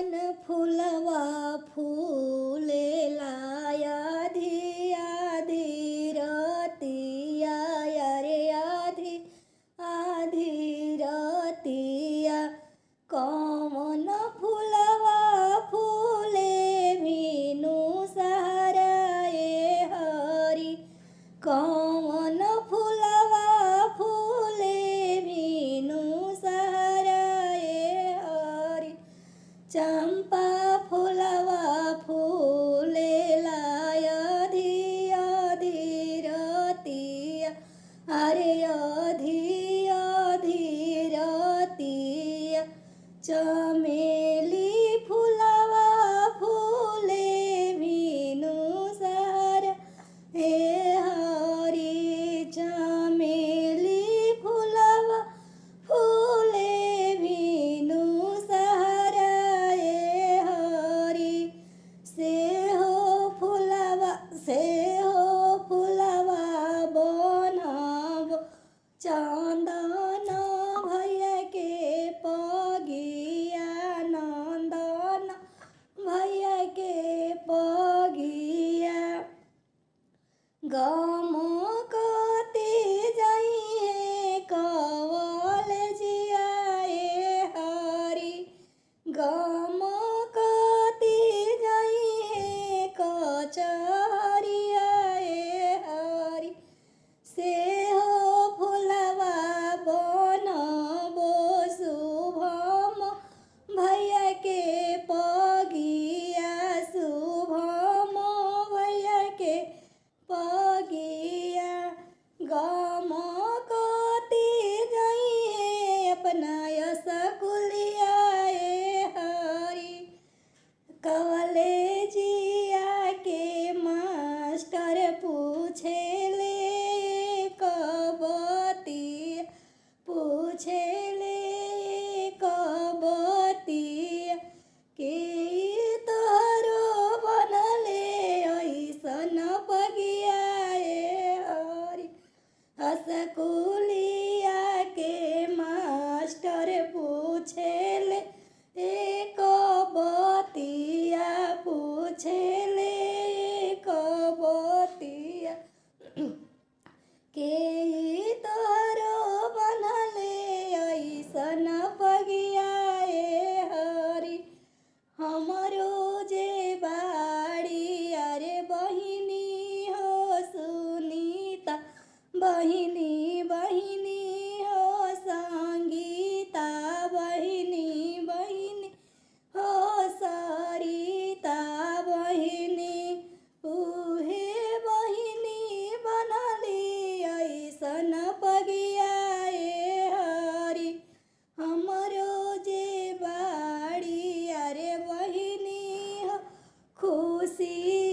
फुलवा फूलेला आधी आधी रतिया रे आधी आधी रतिया कौन फुलवा फूले मीनू सहारा ए हरि कौन फुलवा फूले मीनू सहारा ए हरि चंपा फुलवा फूलेला आधी आधी रतिया अरे आधी आधी रतिया चमेली फुलवा फूले मीनू सहारा हे हरि चमेली फुलवा फूले मीनू सहारा हे हरि से हो फुलवा बनब चंदन भैया के पगिया नंदन भैया के पगिया गम कते जाइए कवल जिया ए हरि गम कते जाइए कचहरिया ए हरि से हो फुलवा बनबो शुभम भैया के पगिया शुभम भैया के पगिया गम कते जाइए अपना सकुलिया ए हरि कॉलेजिया के मास्टर पूछे ले कबती पूछे ले कबती के तोहरो बनले ऐसन पगिया ए हरि स्कूलिया के मास्टर पूछे ले एक बतिया पूछे ले बतिया के तोहरो बनले ऐसन पगिया ए हरि हमरो जे बाड़ी अरे बहिनी हो सुनीता बहिनी बहिनी हो संगीता बहिनी बहिनी हो सरिता बहिनी उहे बहिनी बनली ऐसन पगिया ए हरि हमरो जे बाड़ी अरे बहिनी हो खुशी